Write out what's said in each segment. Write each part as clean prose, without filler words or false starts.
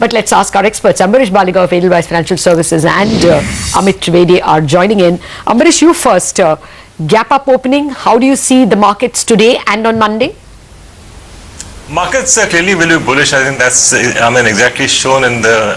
But let's ask our experts. Ambarish Baliga of Edelweiss Financial Services and Amit Trivedi are joining in. Ambarish, you first. Gap up opening, how do you see the markets today and on Monday? Markets clearly will be bullish. I think that's exactly shown in the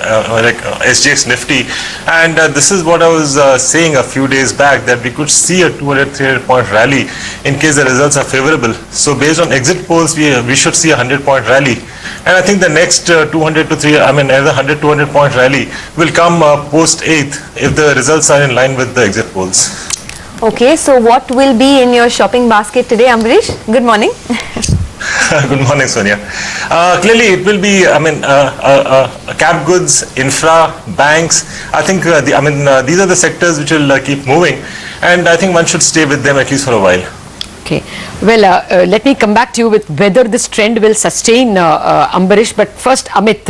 SGX Nifty, and this is what I was saying a few days back, that we could see a 200-300 point rally in case the results are favorable. So based on exit polls, we should see a 100-point rally, and I think the next 200 to 300, another 100-200 point rally will come post 8th if the results are in line with the exit polls. Okay, so what will be in your shopping basket today, Ambarish? Good morning. Good morning, Sonia. Clearly, it will be, cap goods, infra, banks. I think, these are the sectors which will keep moving, and I think one should stay with them at least for a while. Okay. Well, let me come back to you with whether this trend will sustain, Ambarish. But first, Amit,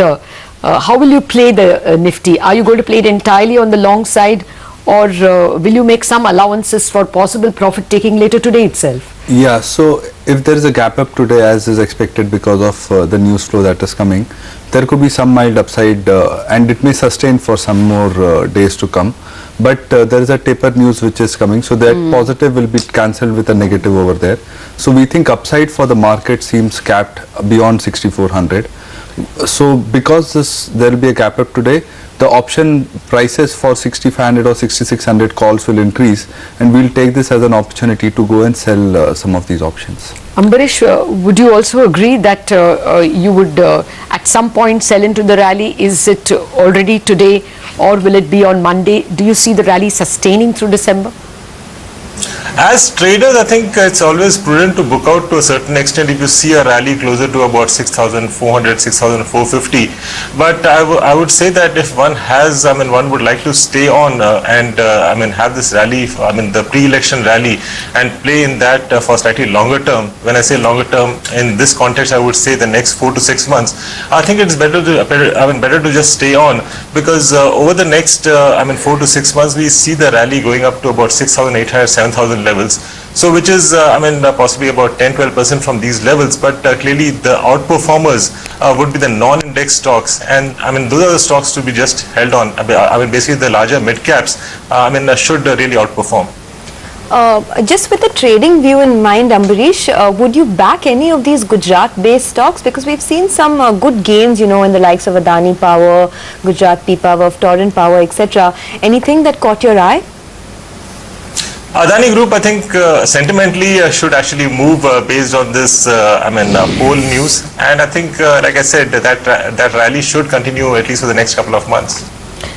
how will you play the Nifty? Are you going to play it entirely on the long side, or will you make some allowances for possible profit taking later today itself? Yeah, so if there is a gap up today as is expected because of the news flow that is coming, there could be some mild upside and it may sustain for some more days to come. But there is a taper news which is coming, so that positive will be cancelled with a negative over there. So we think upside for the market seems capped beyond 6400. So because there will be a gap up today, the option prices for 6500 or 6600 calls will increase, and we'll take this as an opportunity to go and sell some of these options. Ambarish, would you also agree that you would at some point sell into the rally? Is it already today, or will it be on Monday? Do you see the rally sustaining through December? As traders, I think it's always prudent to book out to a certain extent if you see a rally closer to about 6,400, 6,450. But I would say that if one has, one would like to stay on and have this rally, the pre-election rally, and play in that for slightly longer term. When I say longer term, in this context, I would say the next 4 to 6 months. I think it's better to just stay on, because over the next 4 to 6 months, we see the rally going up to about 6,800, 7,000 levels, so which is possibly about 10-12% from these levels. But clearly the outperformers would be the non-index stocks, and those are the stocks to be just held on. Basically the larger mid caps should really outperform. Just with the trading view in mind, Ambarish, would you back any of these Gujarat-based stocks? Because we've seen some good gains, in the likes of Adani Power, Gujarat P-Power, Torrent Power, etc. Anything that caught your eye? Adani Group, I think sentimentally should actually move based on this poll news, and I think like I said, that rally should continue at least for the next couple of months.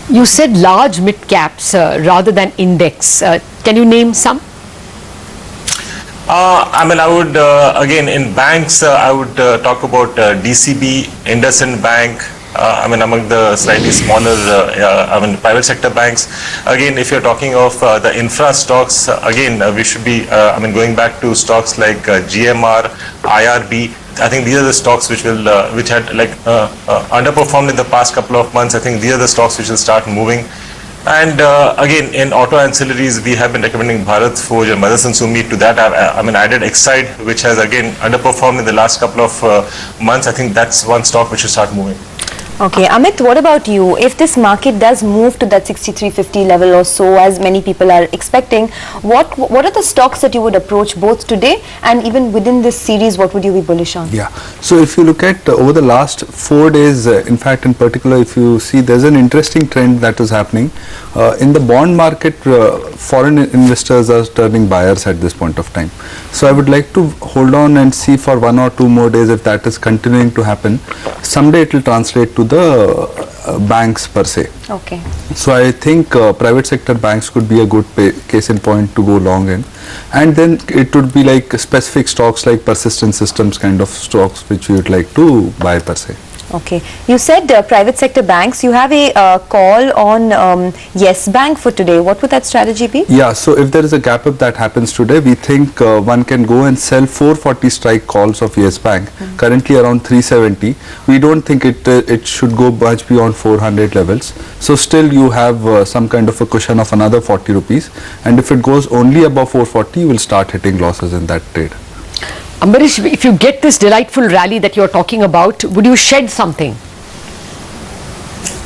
You said large mid caps rather than index. Can you name some? I would again, in banks, I would talk about DCB, IndusInd Bank. Among the slightly smaller, private sector banks. Again, if you're talking of the infra stocks, again, we should be, going back to stocks like GMR, IRB. I think these are the stocks which will, which had underperformed in the past couple of months. I think these are the stocks which will start moving. And again, in auto ancillaries, we have been recommending Bharat Forge and Motherson Sumi. To that, I've added Exide, which has again underperformed in the last couple of months. I think that's one stock which should start moving. Okay, Amit, what about you? If this market does move to that 6350 level or so, as many people are expecting, what are the stocks that you would approach both today and even within this series? What would you be bullish on? Yeah, so if you look at over the last 4 days, in fact, in particular, if you see, there's an interesting trend that is happening. In the bond market, foreign investors are turning buyers at this point of time. So I would like to hold on and see for 1 or 2 more days if that is continuing to happen. Someday it will translate to the banks per se. Okay. So I think private sector banks could be a good case in point to go long in, and then it would be like specific stocks like Persistent Systems kind of stocks which we would like to buy per se. Okay. You said private sector banks. You have a call on Yes Bank for today. What would that strategy be? Yeah, so if there is a gap up that happens today, we think one can go and sell 440 strike calls of Yes Bank, currently around 370. We don't think it should go much beyond 400 levels. So still you have some kind of a cushion of another 40 rupees. And if it goes only above 440, you will start hitting losses in that trade. Ambarish, if you get this delightful rally that you're talking about, would you shed something?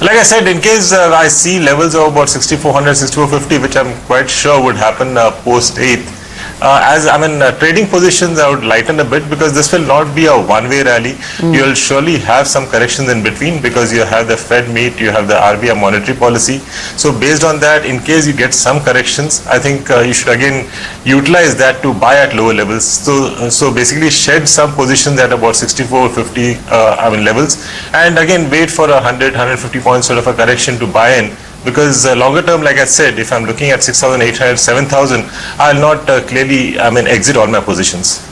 Like I said, in case I see levels of about 6400, 6450, which I'm quite sure would happen post 8th. As I mean, trading positions I would lighten a bit because this will not be a one-way rally. You will surely have some corrections in between because you have the Fed meet, you have the RBI monetary policy. So based on that, in case you get some corrections, I think you should again utilize that to buy at lower levels. So basically shed some positions at about 6450 levels, and again wait for 100, 150 points sort of a correction to buy in. Because longer term, like I said, if I'm looking at 6,800, 7,000, I'll not clearly, exit all my positions.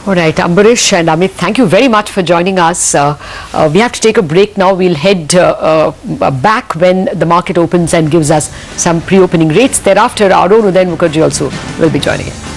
All right, Ambarish and Amit, thank you very much for joining us. We have to take a break now. We'll head back when the market opens and gives us some pre-opening rates. Thereafter, Arun Uday Mukherjee also will be joining in.